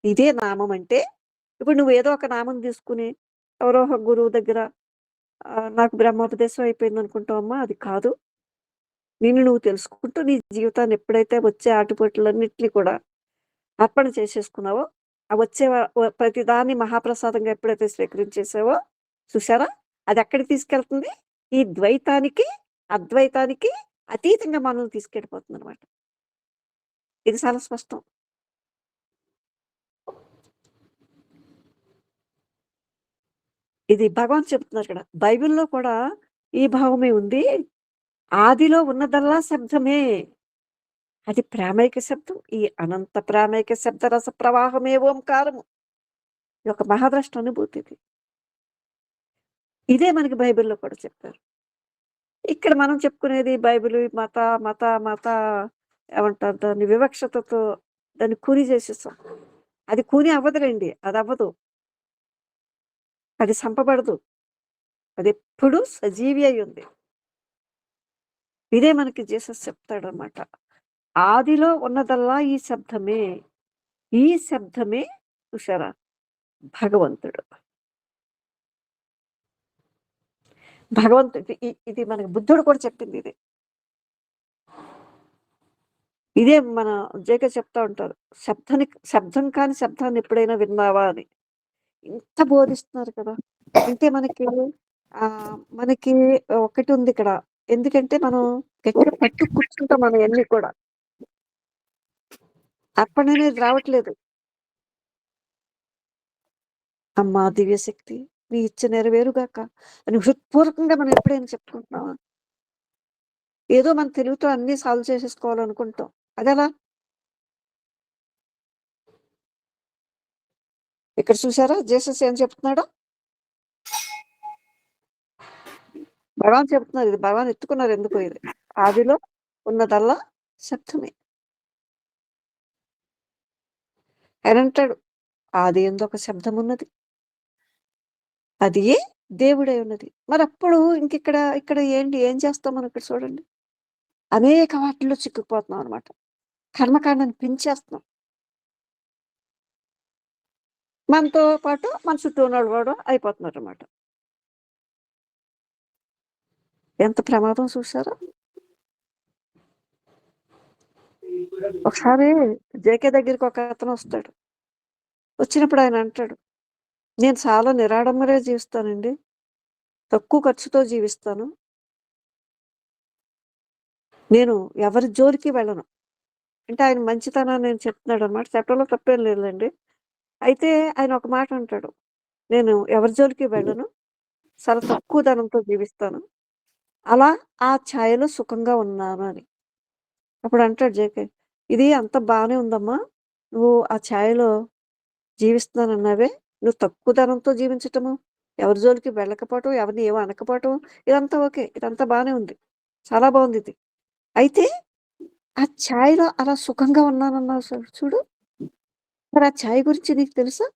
ఇదే నామం అంటే, ఇప్పుడు నువ్వేదో ఒక నామం తీసుకుని, ఎవరో ఒక గురువు దగ్గర నాకు బ్రహ్మోపదేశం అయిపోయిందనుకుంటావమ్మా, అది కాదు. నిన్ను నువ్వు తెలుసుకుంటూ నీ జీవితాన్ని ఎప్పుడైతే వచ్చే ఆటుపోట్లన్నిటిని కూడా అర్పణ చేసేసుకున్నావో, ఆ వచ్చే ప్రతి దాన్ని మహాప్రసాదంగా ఎప్పుడైతే స్వీకరించేసావో చూసారా? అదెక్కడికి తీసుకెళ్తుంది? ఈ ద్వైతానికి, అద్వైతానికి అతీతంగా మనల్ని తీసుకెళ్ళిపోతుందనమాట. ఇది చాలా స్పష్టం. ఇది భగవాన్ చెప్తున్నారిక్కడ. బైబిల్‌లో కూడా ఈ భావమే ఉంది. ఆదిలో ఉన్నదల్లా శబ్దమే. అది ప్రామైక శబ్దం. ఈ అనంత ప్రామైక శబ్ద రస ప్రవాహమే ఓంకారము. ఇది ఒక మహాద్రష్ట అనుభూతిది. ఇదే మనకి బైబిల్‌లో కూడా చెప్పారు. ఇక్కడ మనం చెప్పుకునేది బైబిలు మత మత మత ఏమంటారు దాన్ని వివక్షతతో దాన్ని కూని చేసేసాం. అది కూని అవ్వదులెండి. అదవ్వదు. అది సంపబడదు. అదెప్పుడూ సజీవి అయ్యుంది. ఇదే మనకి జీసస్ చెప్తాడనమాట. ఆదిలో ఉన్నదల్లా ఈ శబ్దమే. ఈ శబ్దమే చూసారా భగవంతుడు. భగవంతుడి ఇది మనకి బుద్ధుడు కూడా చెప్పిందిదే. ఇదే మన జేకే చెప్తా ఉంటారు. శబ్దం కాని శబ్దాన్ని ఎప్పుడైనా విన్నావా అని. ఇంత బోధిస్తున్నారు కదా! అంటే మనకి ఒకటుందిక్కడ. ఎందుకంటే మనం గట్టిగా పట్టు కూర్చుంటాం మనయన్నీ కూడా. అర్పణనేది రావట్లేదు. అమ్మా దివ్యశక్తి నీ ఇచ్చ నెరవేరుగాక అని హృత్పూర్వకంగా మనం ఎప్పుడైనా చెప్పుకుంటున్నామా? ఏదో మన తెలివితో అన్నీ సాల్వ్ చేసేసుకోవాలనుకుంటాం. అదెలా? ఇక్కడ చూసారా జీసస్ ఏం చెప్తున్నాడో? భగవాన్ చెప్తున్నారు. ఇది భగవాన్ ఎత్తుకున్నారు ఎందుకో ఇది. ఆదిలో ఉన్నదల్లా శబ్దమే. ఆయనంటాడు, ఆది యందు ఒక శబ్దమున్నది. అదియే దేవుడై ఉన్నది. మరప్పుడు ఇక్కడ ఏంటి? ఏం చేస్తాం మనం ఇక్కడ చూడండి. అనేక వాటిల్లో చిక్కుకుపోతున్నాం అనమాట. కర్మకాండని పెంచేస్తున్నాం. మనతో పాటు మన చుట్టూ ఉన్నోళ్ళు కూడా అయిపోతున్నారనమాట. ఎంత ప్రమాదం చూసారా? ఒకసారి జేకే దగ్గరికి ఒకతను వస్తాడు. వచ్చినప్పుడు ఆయన అంటాడు, "నేను చాలా నిరాడంబరంగా జీవిస్తానండి. తక్కువ ఖర్చుతో జీవిస్తాను. నేను ఎవరి జోలికి వెళ్ళను." అంటే ఆయన మంచితనాన్ని నేను చెప్తున్నాడనమాట. చెప్పడంలో తప్పేం లేదులెండి. అయితే ఆయన ఒక మాట అంటాడు, "నేను ఎవరి జోలికి వెళ్ళను. చాలా తక్కువ ధనంతో జీవిస్తాను. అలా ఆ ఛాయలో సుఖంగా ఉన్నాను" అని. అప్పుడు అంటాడు జేకే, "ఇది అంతా బానే ఉందమ్మా. నువ్వు ఆ ఛాయలో జీవిస్తున్నానన్నావే, నువ్వు తక్కువ ధనంతో జీవించటము, ఎవరి జోలికి వెళ్ళకపోవటం, ఎవరిని ఏమో అనకపోవటం ఇదంతా ఓకే. ఇదంతా బానే ఉంది. చాలా బావుందిది. అయితే ఆ ఛాయలో అలా సుఖంగా ఉన్నానన్నావు చూడు. మరి ఆ ఛాయ్ గురించి నీకు తెలుసా?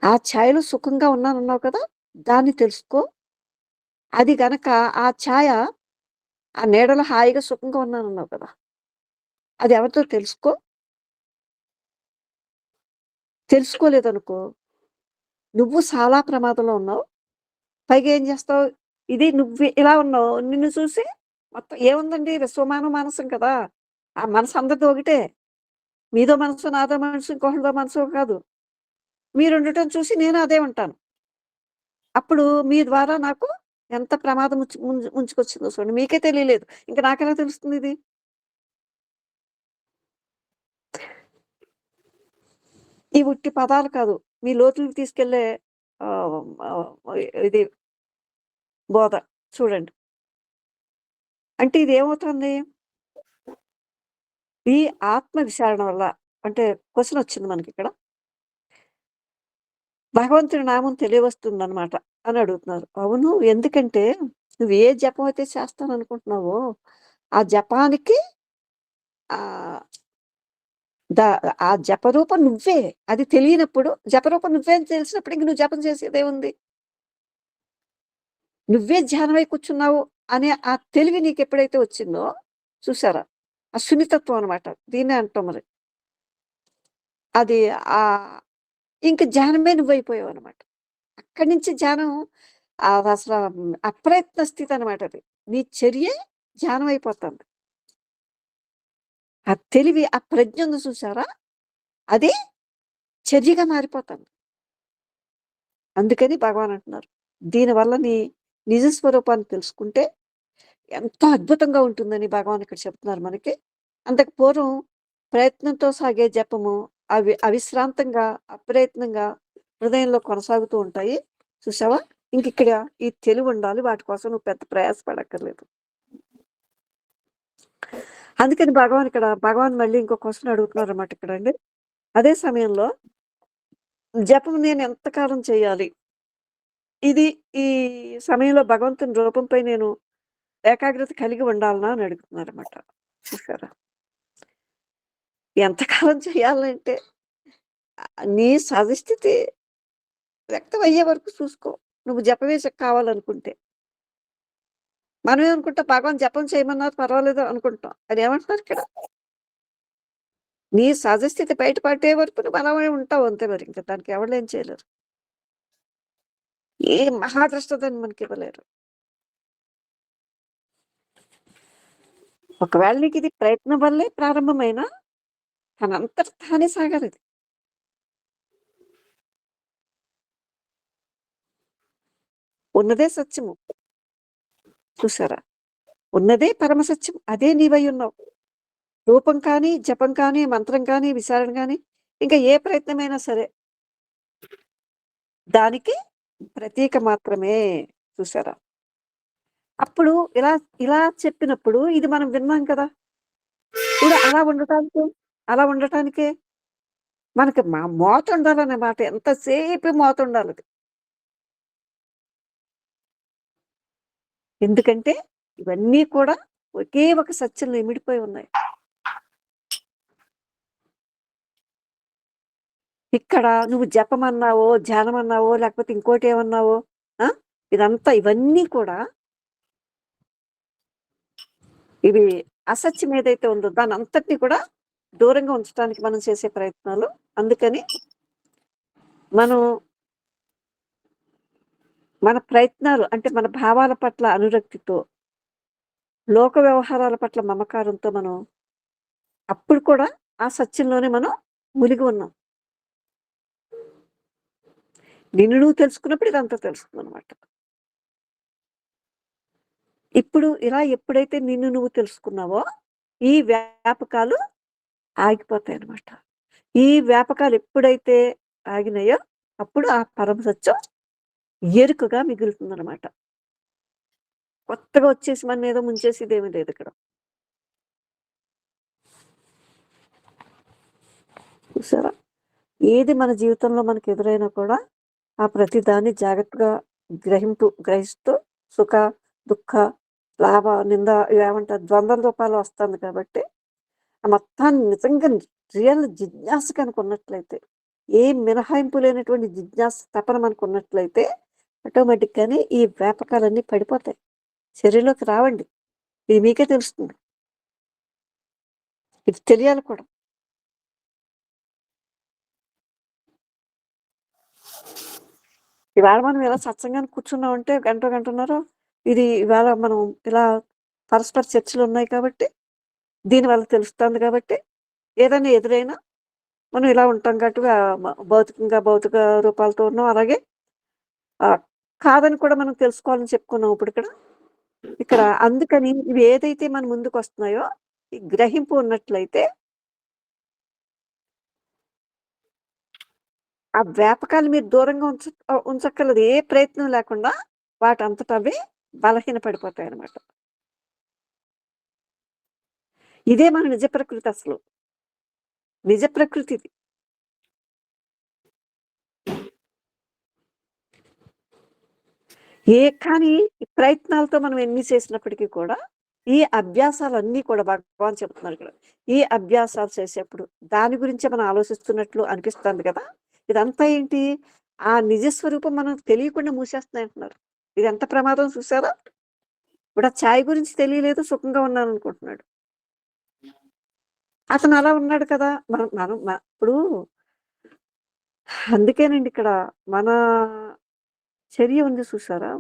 ఆ ఛాయలో సుఖంగా ఉన్నానన్నావు కదా! దాన్ని తెలుసుకో. అది గనక ఆ ఛాయ ఆ నీడలో హాయిగా సుఖంగా ఉన్నానన్నావు కదా! అది ఎవరిదో తెలుసుకో. తెలుసుకోలేదనుకో, నువ్వు చాలా ప్రమాదంలో ఉన్నావు. పైగా ఏం చేస్తావు? ఇది నువ్వు ఇలా ఉన్నావు. నిన్ను చూసి మొత్తం ఏముందండి విశ్వమానవ మానసం కదా! ఆ మనసు అందరిది ఒకటే. మీదో మనసు, నాదో మనసు, ఇంకొకళ్ళదో మనసు కాదు. మీరుండటం చూసి నేను అదే ఉంటాను. అప్పుడు మీ ద్వారా నాకు ఎంత ప్రమాదం ముంచుకొచ్చిందో చూడండి. మీకే తెలియలేదు. ఇంక నాకెలా తెలుస్తుందిది? ఈ ఉట్టి పదాలు కాదు. మీ లోతులకు తీసుకెళ్ళే ఆహ్, ఆహ్, ఇది బోధ చూడండి. అంటే ఇదేమవుతుంది? ఈ ఆత్మ విచారణ వల్ల అంటే క్వెషనొచ్చింది మనకిక్కడ. భగవంతుడి నామం తెలియవస్తుందనమాట అని అడుగుతున్నారు. అవును. ఎందుకంటే నువ్వు ఏ జపం అయితే చేస్తాననుకుంటున్నావో, ఆ జపానికి ఆహ్, ద ఆ జపరూపం నువ్వే. అది తెలియనప్పుడు జపరూపం నువ్వే అని తెలిసినప్పుడు ఇంక నువ్వు జపం చేసేదేముంది? నువ్వే ధ్యానమై కూర్చున్నావు అనే ఆ తెలివి నీకెప్పుడైతే వచ్చిందో చూసారా? ఆ సున్నితత్వం అనమాట. దీన్నే అంటాం మరి. అది ఆహ్, ఇంక ధ్యానమే నువ్వైపోయావనమాట. అక్కడి నుంచి ధ్యానం అదసల అప్రయత్న స్థితనమాట అది. నీ చర్యే ధ్యానం అయిపోతుంది. ఆ తెలివి, ఆ ప్రజ్ఞ ఉంది చూసారా? అది చర్యగా మారిపోతుంది. అందుకని భగవాన్ అంటున్నారు. దీనివల్ల నీ నిజ స్వరూపాన్ని తెలుసుకుంటే ఎంతో అద్భుతంగా ఉంటుందని భగవాన్ ఇక్కడ చెప్తున్నారు మనకి. అంతకు పూర్వం ప్రయత్నంతో సాగే జపము అవిశ్రాంతంగా, అప్రయత్నంగా హృదయంలో కొనసాగుతూ ఉంటాయి. చూసావా? ఇంకిక్కడ ఈ తెలివుండాలి. వాటి కోసం నువ్వు పెద్ద ప్రయాస పడక్కర్లేదు. అందుకని భగవాన్ మళ్ళీ ఇంకో క్వెషన్ అడుగుతున్నారన్నమాట ఇక్కడండి. అదే సమయంలో జపం నేను ఎంతకాలం చేయాలి? ఇది ఈ సమయంలో భగవంతుని రూపంపై నేను ఏకాగ్రత కలిగి ఉండాలనా అని అడుగుతున్నారన్నమాట. చూసారా? ఎంతకాలం చేయాలంటే నీ సహజస్థితి వ్యక్తం అయ్యే వరకు చూసుకో. నువ్వు జపవేశం కావాలనుకుంటే. మనమేమనుకుంటాం భగవాన్ జపం చేయమన్నారు పర్వాలేదు అనుకుంటాం. అదేమంటున్నారు ఇక్కడ? నీ సహజస్థితి బయట పడే వరకు నువ్వు అలానే ఉంటావు అంతే మరి. ఇంక దానికి ఎవళ్ళేం చేయలేరు. ఏ మహాదృష్టతని మనకివ్వలేరు. ఒకవేళ నీకిది ప్రయత్నం వల్లే ప్రారంభమైనా తనంతట తానే సాగాలిది. ఉన్నదే సత్యము. చూసారా? ఉన్నదే పరమ సత్యం. అదే నీవయ్యున్నావు. రూపం కానీ, జపం కానీ, మంత్రం కానీ, విచారణ గాని, ఇంకా ఏ ప్రయత్నమైనా సరే, దానికి ప్రతీక మాత్రమే. చూసారా? అప్పుడు ఇలా ఇలా చెప్పినప్పుడు ఇది మనం విన్నాం కదా! ఇప్పుడు అలా ఉండటానికే మనకి మోతుండాలన్నమాట. ఎంతసేపు మోతుండాలది. ఎందుకంటే ఇవన్నీ కూడా ఒకే ఒక సత్యంలో ఇమిడిపోయి ఉన్నాయి. ఇక్కడ నువ్వు జపమన్నావో, ధ్యానమన్నావో, లేకపోతే ఇంకోటేమన్నావో, ఆ! ఇవన్నీ కూడా ఇవి అసత్యం ఏదైతే ఉందో దానంతటిని కూడా దూరంగా ఉంచడానికి మనం చేసే ప్రయత్నాలు. అందుకని మనం మన ప్రయత్నాలు అంటే మన భావాల పట్ల అనురక్తితో, లోక వ్యవహారాల పట్ల మమకారంతో మనం అప్పుడు కూడా ఆ సత్యంలోనే మనం మునిగి ఉన్నాం. నిన్ను నువ్వు తెలుసుకున్నప్పుడు ఇదంతా తెలుస్తుందనమాట. ఇప్పుడు ఇలా ఎప్పుడైతే నిన్ను నువ్వు తెలుసుకున్నావో, ఈ వ్యాపకాలు ఆగిపోతాయనమాట. ఈ వ్యాపకాలు ఎప్పుడైతే ఆగినాయో, అప్పుడు ఆ పరమ సత్యం ఎరుకగా మిగులుతుందనమాట. కొత్తగా వచ్చేసి మననేదో ముంచేసేదేమీ లేదిక్కడ. చూసారా? ఏది మన జీవితంలో మనకు ఎదురైనా కూడా, ఆ ప్రతిదాన్ని జాగ్రత్తగా గ్రహిస్తూ సుఖ, దుఃఖ, లాభ, నింద ఇవేమంటారు ద్వంద్వ రూపాలు వస్తుంది కాబట్టి, ఆ మొత్తాన్ని నిజంగా రియల్ జిజ్ఞాస కనుకున్నట్లయితే, ఏ మినహాయింపు లేనటువంటి జిజ్ఞాస తపన మనకున్నట్లయితే, ఆటోమేటిక్‌గానే ఈ వ్యాపకాలన్నీ పడిపోతాయి. శరీరంలోకి రావండి. ఇది మీకే తెలుస్తుంది. ఇది తెలియాలి కూడా. ఇవాళ మనం ఇలా సత్సంగానికి కూర్చున్నామంటే గంటో, గంటన్నర ఇది ఇవాళ మనం ఇలా పరస్పర చర్చలున్నాయి కాబట్టి, దీనివల్ల తెలుస్తుంది కాబట్టి, ఏదైనా ఎదురైనా మనం ఇలా ఉంటాం కాబట్టి భౌతిక రూపాలతో ఉన్నాం. అలాగే కాదని కూడా మనం తెలుసుకోవాలని చెప్పుకున్నాం ఇప్పుడిక్కడ. ఇక్కడ అందుకని ఇవి ఏదైతే మన ముందుకొస్తున్నాయో, ఈ గ్రహింపు ఉన్నట్లయితే, ఆ వ్యాపకాలు మీరు దూరంగా ఉంచక్కర్లేదు. ఏ ప్రయత్నం లేకుండా వాటంతట అవే బలహీన పడిపోతాయన్నమాట. ఇదే మన నిజ ప్రకృతి అసలు. నిజ ప్రకృతిది. కానీ ఈ ప్రయత్నాలతో మనం ఎన్ని చేసినప్పటికీ కూడా, ఈ అభ్యాసాలన్నీ కూడా భగవాన్ చెప్తున్నారిక్కడ. ఈ అభ్యాసాలు చేసేప్పుడు దాని గురించే మనం ఆలోచిస్తున్నట్లు అనిపిస్తుంది కదా! ఇదంతా ఏంటి? ఆ నిజ స్వరూపం మనకు తెలియకుండా మూసేస్తున్నాయంటున్నారు. ఇదెంత ప్రమాదం చూసారా? ఇప్పుడు ఆ చాయ్ గురించి తెలియలేదు, సుఖంగా ఉన్నాననుకుంటున్నాడు. అతను అలా ఉన్నాడు కదా! మనం మనం మ ఇప్పుడు అందుకేనండి ఇక్కడ మన చర్య ఉంది చూసారా?